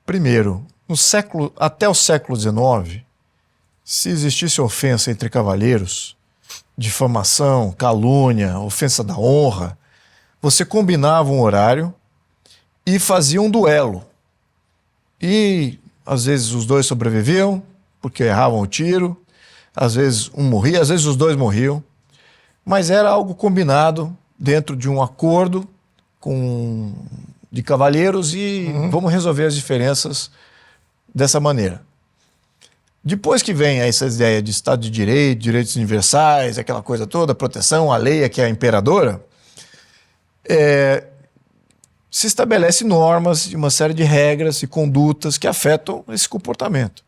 Primeiro, até o século XIX, se existisse ofensa entre cavalheiros, difamação, calúnia, ofensa da honra, você combinava um horário e fazia um duelo. E às vezes os dois sobreviviam, porque erravam o tiro, às vezes um morria, às vezes os dois morriam, mas era algo combinado dentro de um acordo de cavalheiros e vamos resolver as diferenças dessa maneira. Depois que vem essa ideia de Estado de Direito, direitos universais, aquela coisa toda, proteção, a lei é que é a imperadora, se estabelece normas e uma série de regras e condutas que afetam esse comportamento.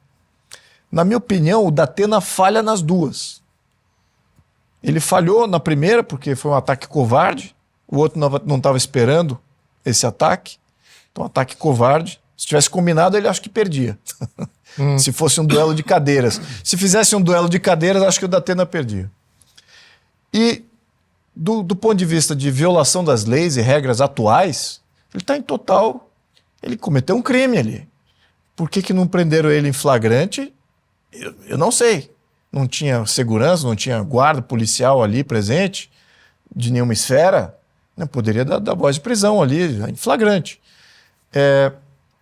Na minha opinião, o Datena falha nas duas. Ele falhou na primeira porque foi um ataque covarde, o outro não estava esperando esse ataque, então ataque covarde. Se tivesse combinado, ele acho que perdia. Se fosse um duelo de cadeiras. Se fizesse um duelo de cadeiras, acho que o Datena perdia. E do ponto de vista de violação das leis e regras atuais, ele está em total... Ele cometeu um crime ali. Por que não prenderam ele em flagrante? Eu não sei. Não tinha segurança, não tinha guarda policial ali presente, de nenhuma esfera. Poderia dar voz de prisão ali, em flagrante.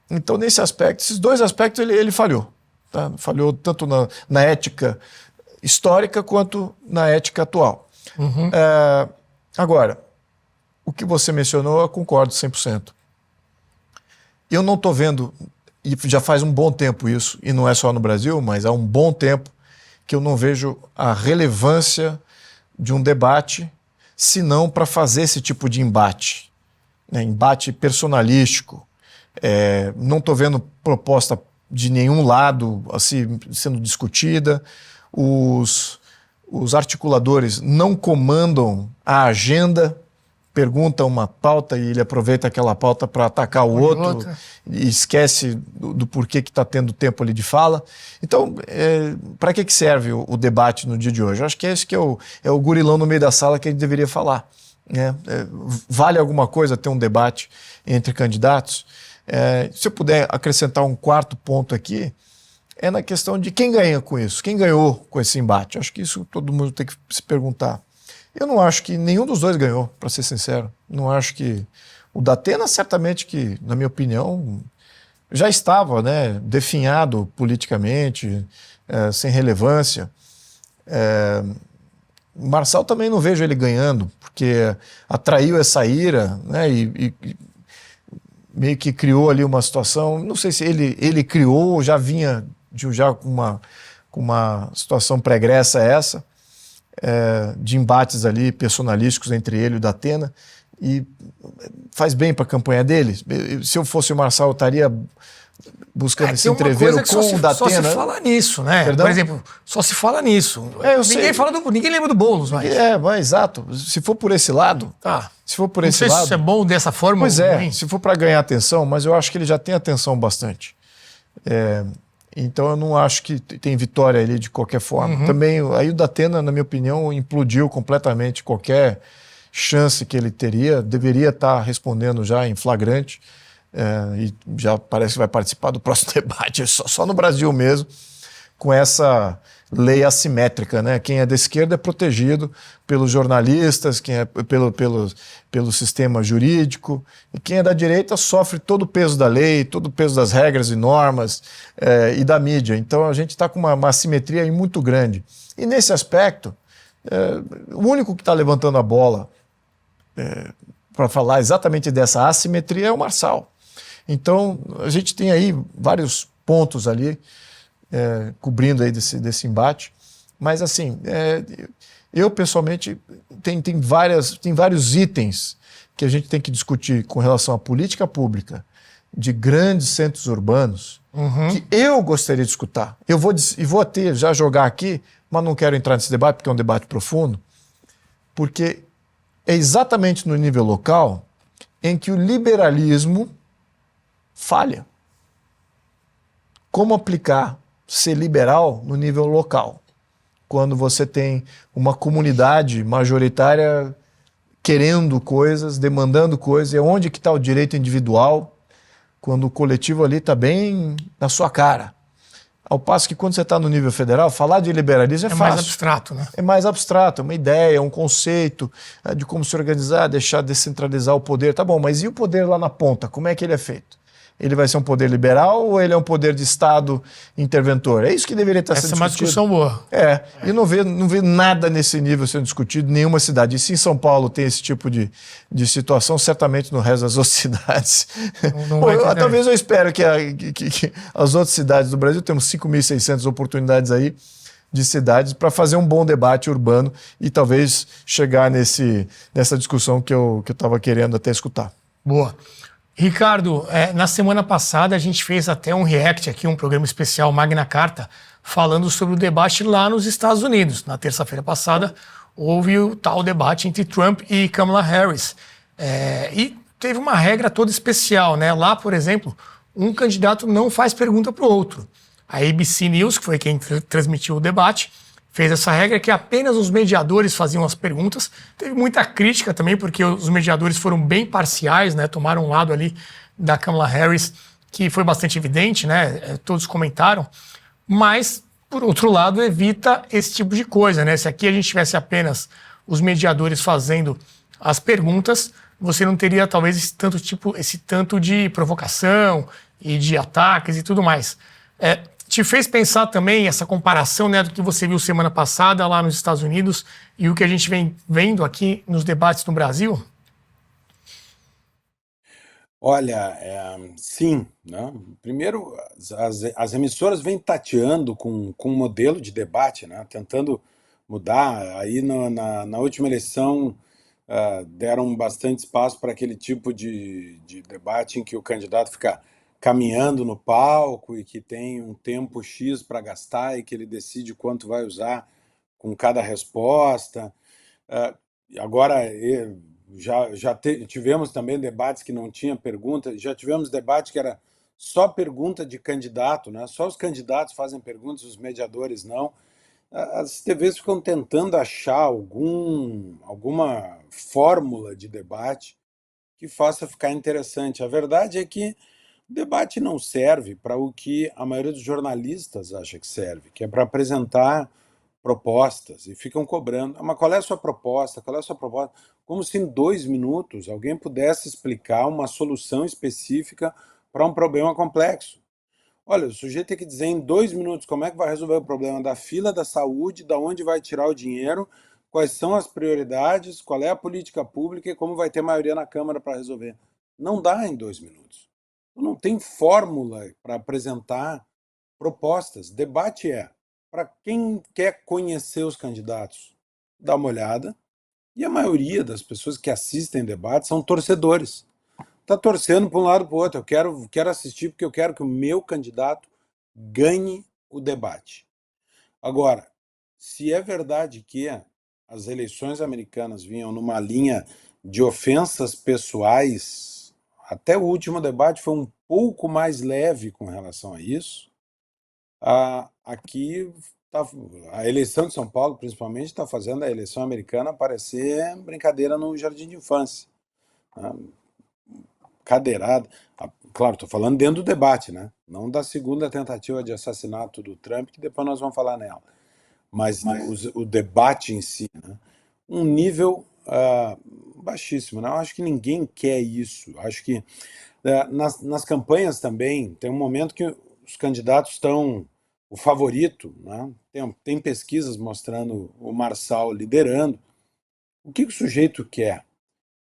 Então, nesse aspecto, esses dois aspectos ele falhou. Tá? Falhou tanto na ética histórica quanto na ética atual. Agora, o que você mencionou, eu concordo 100%. Eu não estou vendo, e já faz um bom tempo isso, e não é só no Brasil, mas há um bom tempo que eu não vejo a relevância de um debate, senão para fazer esse tipo de embate, né? Embate personalístico. Não estou vendo proposta de nenhum lado assim, sendo discutida. Os articuladores não comandam a agenda, perguntam uma pauta e ele aproveita aquela pauta para atacar o outro e esquece do porquê que está tendo tempo ali de fala. Então, para que serve o debate no dia de hoje? Eu acho que esse que é o gurilão no meio da sala que a gente deveria falar. Né? Vale alguma coisa ter um debate entre candidatos? Se eu puder acrescentar um quarto ponto aqui, é na questão de quem ganha com isso, quem ganhou com esse embate. Acho que isso todo mundo tem que se perguntar. Eu não acho que nenhum dos dois ganhou, para ser sincero. Não acho que... O Datena, certamente que, na minha opinião, já estava, né, definhado politicamente, sem relevância. O Marçal também não vejo ele ganhando, porque atraiu essa ira, né, e meio que criou ali uma situação, não sei se ele criou ou já vinha com uma situação pregressa essa, de embates ali personalísticos entre ele e o Datena, e faz bem para a campanha dele. Se eu fosse o Marçal, eu estaria buscando esse entreveiro com o Datena. Só se fala nisso, né? Perdão? Por exemplo, só se fala nisso. Ninguém lembra do Boulos, mas... mas exato. Se for por esse lado... Se for por esse lado... Não sei se isso é bom dessa forma. Pois se for para ganhar atenção, mas eu acho que ele já tem atenção bastante. Então eu não acho que tem vitória ali de qualquer forma. Também, aí o Datena, na minha opinião, implodiu completamente qualquer chance que ele teria. Deveria estar respondendo já em flagrante. E já parece que vai participar do próximo debate, só no Brasil mesmo, com essa lei assimétrica, né? Quem é da esquerda é protegido pelos jornalistas, quem é pelo sistema jurídico, e quem é da direita sofre todo o peso da lei, todo o peso das regras e normas e da mídia. Então a gente está com uma assimetria aí muito grande. E nesse aspecto, o único que está levantando a bola para falar exatamente dessa assimetria é o Marçal. Então a gente tem aí vários pontos ali cobrindo aí desse embate, mas assim, eu pessoalmente tem vários itens que a gente tem que discutir com relação à política pública de grandes centros urbanos que eu gostaria de escutar. Eu vou já jogar aqui, mas não quero entrar nesse debate porque é um debate profundo, porque é exatamente no nível local em que o liberalismo falha. Como aplicar ser liberal no nível local, quando você tem uma comunidade majoritária querendo coisas, demandando coisas, e onde que está o direito individual, quando o coletivo ali está bem na sua cara. Ao passo que quando você está no nível federal, falar de liberalismo é fácil. É mais abstrato, né? É mais abstrato, é uma ideia, um conceito de como se organizar, deixar descentralizar o poder. Tá bom, mas e o poder lá na ponta? Como é que ele é feito? Ele vai ser um poder liberal ou ele é um poder de Estado interventor? É isso que deveria estar sendo discutido. Essa é uma discussão boa. E não vê nada nesse nível sendo discutido em nenhuma cidade. E se em São Paulo tem esse tipo de situação, certamente no resto das outras cidades. Talvez eu espero que as outras cidades do Brasil, temos 5.600 oportunidades aí de cidades para fazer um bom debate urbano e talvez chegar nessa discussão que eu estava querendo até escutar. Boa. Ricardo, na semana passada a gente fez até um react aqui, um programa especial Magna Carta, falando sobre o debate lá nos Estados Unidos. Na terça-feira passada houve o tal debate entre Trump e Kamala Harris. E teve uma regra toda especial, né? Lá, por exemplo, um candidato não faz pergunta para o outro. A ABC News, que foi quem transmitiu o debate, fez essa regra que apenas os mediadores faziam as perguntas. Teve muita crítica também, porque os mediadores foram bem parciais, né? Tomaram um lado ali da Kamala Harris, que foi bastante evidente, né? Todos comentaram. Mas, por outro lado, evita esse tipo de coisa, né? Se aqui a gente tivesse apenas os mediadores fazendo as perguntas, você não teria talvez esse tanto de provocação e de ataques e tudo mais. Te fez pensar também essa comparação, né, do que você viu semana passada lá nos Estados Unidos e o que a gente vem vendo aqui nos debates no Brasil? Olha, sim, né? Primeiro, as emissoras vêm tateando com um modelo de debate, né? Tentando mudar. Aí na última eleição deram bastante espaço para aquele tipo de debate em que o candidato fica caminhando no palco e que tem um tempo X para gastar e que ele decide quanto vai usar com cada resposta. Agora, tivemos também debates que não tinha pergunta, já tivemos debate que era só pergunta de candidato, né? Só os candidatos fazem perguntas, os mediadores não. As TVs ficam tentando achar alguma fórmula de debate que faça ficar interessante. A verdade é que o debate não serve para o que a maioria dos jornalistas acha que serve, que é para apresentar propostas, e ficam cobrando. Mas qual é a sua proposta? Qual é a sua proposta? Como se em 2 minutos alguém pudesse explicar uma solução específica para um problema complexo. Olha, o sujeito tem que dizer em 2 minutos como é que vai resolver o problema da fila da saúde, da onde vai tirar o dinheiro, quais são as prioridades, qual é a política pública e como vai ter maioria na Câmara para resolver. Não dá em 2 minutos. Não tem fórmula para apresentar propostas. Debate para quem quer conhecer os candidatos, dá uma olhada. E a maioria das pessoas que assistem debate são torcedores. Está torcendo para um lado para o outro. Eu quero assistir porque eu quero que o meu candidato ganhe o debate. Agora, se é verdade que as eleições americanas vinham numa linha de ofensas pessoais, até o último debate foi um pouco mais leve com relação a isso. Aqui, a eleição de São Paulo, principalmente, está fazendo a eleição americana parecer brincadeira no jardim de infância. Cadeirada. Claro, estou falando dentro do debate, né? Não da segunda tentativa de assassinato do Trump, que depois nós vamos falar nela. Mas o debate em si, né? Um nível baixíssimo, né? Eu acho que ninguém quer isso. Eu acho que nas campanhas também tem um momento que os candidatos estão o favorito, né? Tem pesquisas mostrando o Marçal liderando. O que o sujeito quer?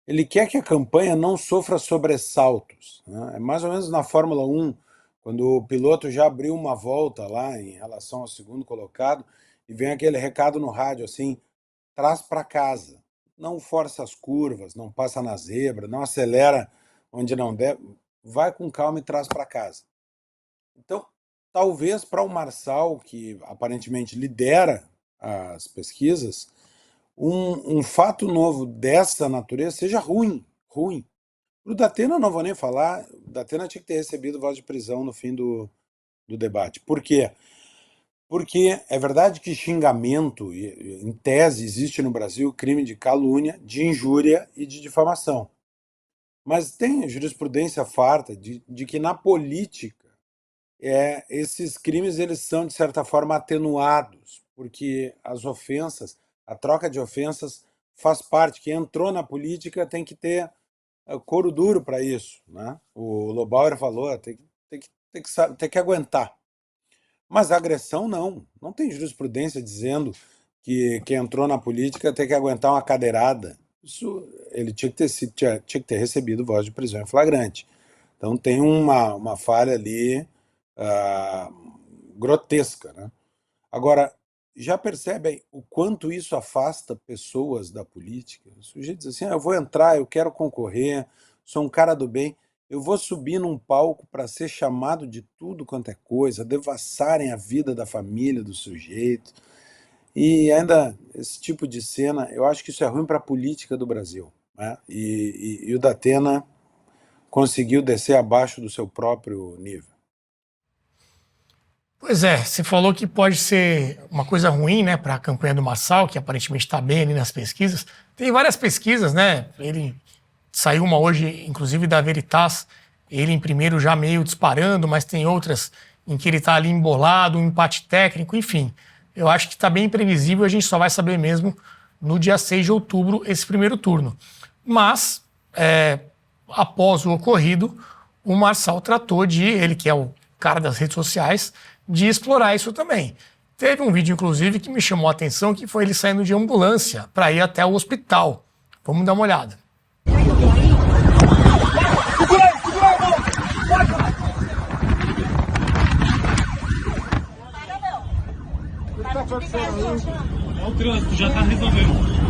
Ele quer que a campanha não sofra sobressaltos, né? É mais ou menos na Fórmula 1, quando o piloto já abriu uma volta lá em relação ao segundo colocado e vem aquele recado no rádio assim: traz para casa, não força as curvas, não passa na zebra, não acelera onde não deve, vai com calma e traz para casa. Então, talvez para o Marçal, que aparentemente lidera as pesquisas, um fato novo dessa natureza seja ruim. Para o Datena eu não vou nem falar, o Datena tinha que ter recebido voz de prisão no fim do debate. Por quê? Porque é verdade que xingamento, em tese, existe no Brasil crime de calúnia, de injúria e de difamação. Mas tem jurisprudência farta de que na política esses crimes eles são, de certa forma, atenuados, porque as ofensas, a troca de ofensas faz parte. Quem entrou na política tem que ter couro duro para isso, né? O Lobauer falou, tem que aguentar. Mas a agressão não tem jurisprudência dizendo que quem entrou na política tem que aguentar uma cadeirada. Isso, ele tinha que ter recebido voz de prisão em flagrante. Então tem uma falha ali grotesca, né? Agora, já percebem o quanto isso afasta pessoas da política? O sujeito diz assim, eu vou entrar, eu quero concorrer, sou um cara do bem, eu vou subir num palco para ser chamado de tudo quanto é coisa, devassarem a vida da família do sujeito. E ainda, esse tipo de cena, eu acho que isso é ruim para a política do Brasil, né? E o Datena conseguiu descer abaixo do seu próprio nível. Pois é, você falou que pode ser uma coisa ruim, né, para a campanha do Marçal, que aparentemente está bem ali nas pesquisas. Tem várias pesquisas, né? Ele saiu uma hoje, inclusive da Veritas, ele em primeiro já meio disparando, mas tem outras em que ele está ali embolado, um empate técnico, enfim. Eu acho que está bem imprevisível, a gente só vai saber mesmo no dia 6 de outubro, esse primeiro turno. Mas, após o ocorrido, o Marçal tratou de, ele que é o cara das redes sociais, de explorar isso também. Teve um vídeo, inclusive, que me chamou a atenção, que foi ele saindo de ambulância para ir até o hospital. Vamos dar uma olhada. É o trânsito, já tá resolvendo.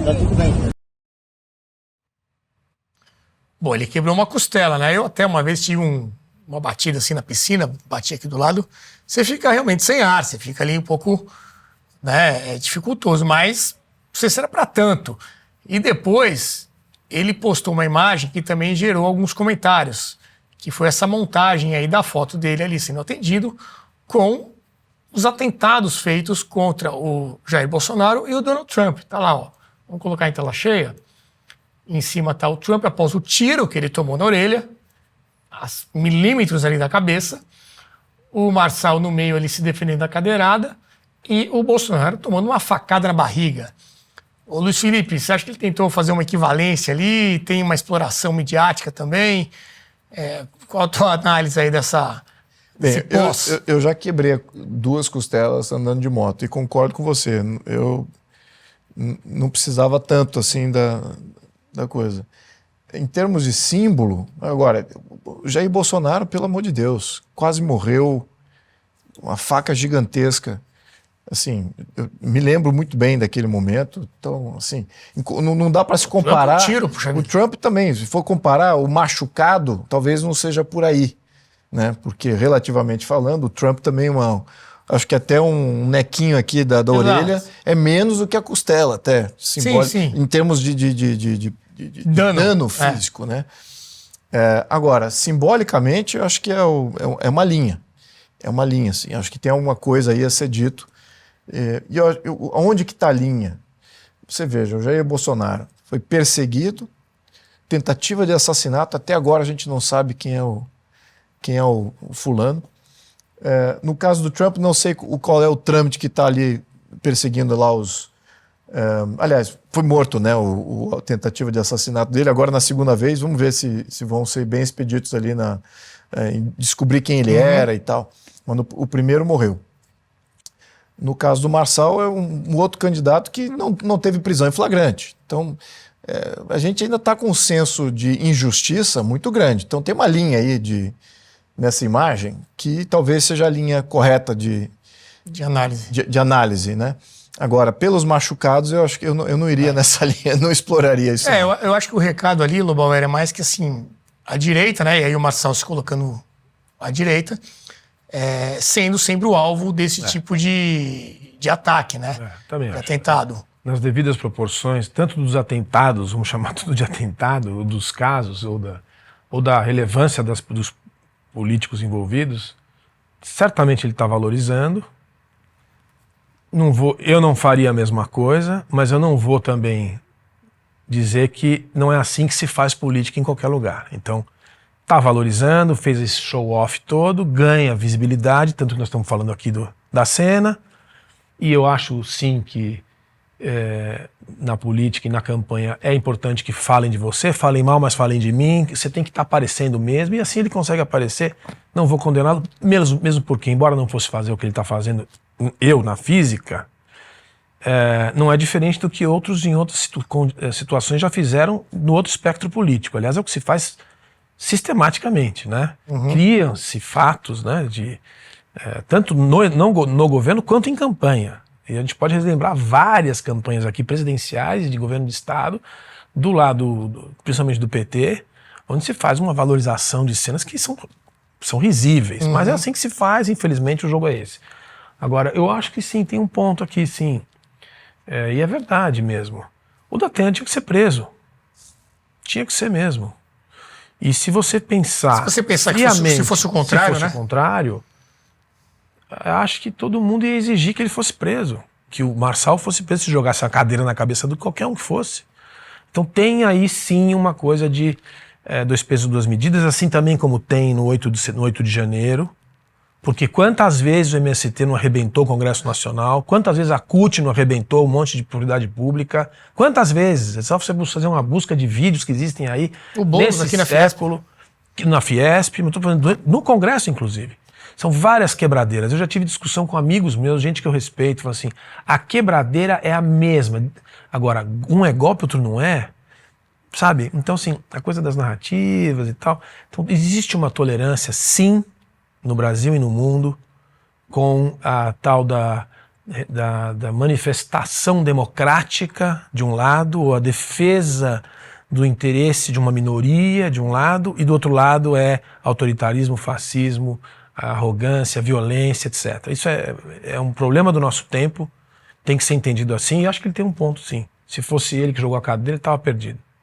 Tá tudo bem. Bom, ele quebrou uma costela, né? Eu até uma vez tive uma batida assim na piscina, bati aqui do lado. Você fica realmente sem ar, você fica ali um pouco, né? É dificultoso, mas não sei se era para tanto. E depois ele postou uma imagem que também gerou alguns comentários, que foi essa montagem aí da foto dele ali sendo atendido com os atentados feitos contra o Jair Bolsonaro e o Donald Trump. Tá lá, ó. Vamos colocar em tela cheia. Em cima está o Trump após o tiro que ele tomou na orelha, a milímetros ali da cabeça. O Marçal no meio ali se defendendo da cadeirada e o Bolsonaro tomando uma facada na barriga. Ô Luiz Felipe, você acha que ele tentou fazer uma equivalência ali? Tem uma exploração midiática também? Qual a tua análise aí dessa... Bem, eu já quebrei 2 costelas andando de moto e concordo com você. Eu não precisava tanto assim da coisa. Em termos de símbolo, agora, o Jair Bolsonaro, pelo amor de Deus, quase morreu, uma faca gigantesca. Assim, eu me lembro muito bem daquele momento. Então, assim, não dá para se comparar. O Trump também, se for comparar, o machucado talvez não seja por aí, né? Porque, relativamente falando, o Trump também acho que até um nequinho aqui da orelha é menos do que a costela, até, simbólico, sim. Em termos de dano físico, né? Agora, simbolicamente, eu acho que é uma linha. É uma linha, assim. Acho que tem alguma coisa aí a ser dito. E onde que está a linha? Você veja, o Jair Bolsonaro foi perseguido, tentativa de assassinato, até agora a gente não sabe quem é o fulano. No caso do Trump, não sei qual é o trâmite que está ali perseguindo lá os... aliás, foi morto, né, a tentativa de assassinato dele. Agora, na segunda vez, vamos ver se vão ser bem expeditos ali em descobrir quem ele era e tal. Mas o primeiro morreu. No caso do Marçal, é um outro candidato que não teve prisão em flagrante. Então, a gente ainda está com um senso de injustiça muito grande. Então, tem uma linha aí nessa imagem que talvez seja a linha correta de análise. De análise, né? Agora, pelos machucados, eu acho que eu não iria nessa linha, não exploraria isso. Eu acho que o recado ali, Lobauer, é mais que assim, a direita, né? E aí o Marçal se colocando à direita, sendo sempre o alvo desse tipo de ataque, né? Também de acho. Atentado. Nas devidas proporções, tanto dos atentados, vamos chamar tudo de atentado, ou dos casos, ou da relevância dos políticos envolvidos, certamente ele está valorizando. Eu não faria a mesma coisa, mas eu não vou também dizer que não é assim que se faz política em qualquer lugar. Então, está valorizando, fez esse show-off todo, ganha visibilidade, tanto que nós estamos falando aqui da cena, e eu acho sim que na política e na campanha é importante que falem de você, falem mal, mas falem de mim, você tem que estar aparecendo mesmo, e assim ele consegue aparecer. Não vou condená-lo, mesmo porque, embora não fosse fazer o que ele está fazendo, eu na física, não é diferente do que outros em outras situações já fizeram no outro espectro político. Aliás, é o que se faz sistematicamente, né? Criam-se fatos, né, tanto no governo quanto em campanha. E a gente pode relembrar várias campanhas aqui presidenciais e de governo de estado, do lado, principalmente do PT, onde se faz uma valorização de cenas que são risíveis. Mas é assim que se faz, infelizmente o jogo é esse. Agora, eu acho que sim, tem um ponto aqui, sim. E é verdade mesmo. O Datena tinha que ser preso. Tinha que ser mesmo. E se você pensar... Se você pensar que se fosse o contrário, se fosse o contrário, acho que todo mundo ia exigir que ele fosse preso. Que o Marçal fosse preso, se jogasse a cadeira na cabeça de qualquer um que fosse. Então tem aí sim uma coisa de dois pesos, duas medidas, assim também como tem no 8 de janeiro. Porque quantas vezes o MST não arrebentou o Congresso Nacional, quantas vezes a CUT não arrebentou um monte de propriedade pública, quantas vezes? É só você fazer uma busca de vídeos que existem aí nesse aqui na século, na Fiesp, no Congresso inclusive. São várias quebradeiras. Eu já tive discussão com amigos meus, gente que eu respeito, falam assim, a quebradeira é a mesma. Agora, um é golpe, outro não é, sabe? Então, assim, a coisa das narrativas e tal. Então, existe uma tolerância, sim, no Brasil e no mundo, com a tal da manifestação democrática, de um lado, ou a defesa do interesse de uma minoria, de um lado, e do outro lado é autoritarismo, fascismo, a arrogância, a violência, etc. Isso é um problema do nosso tempo, tem que ser entendido assim, e acho que ele tem um ponto, sim. Se fosse ele que jogou a cadeira, ele estava perdido.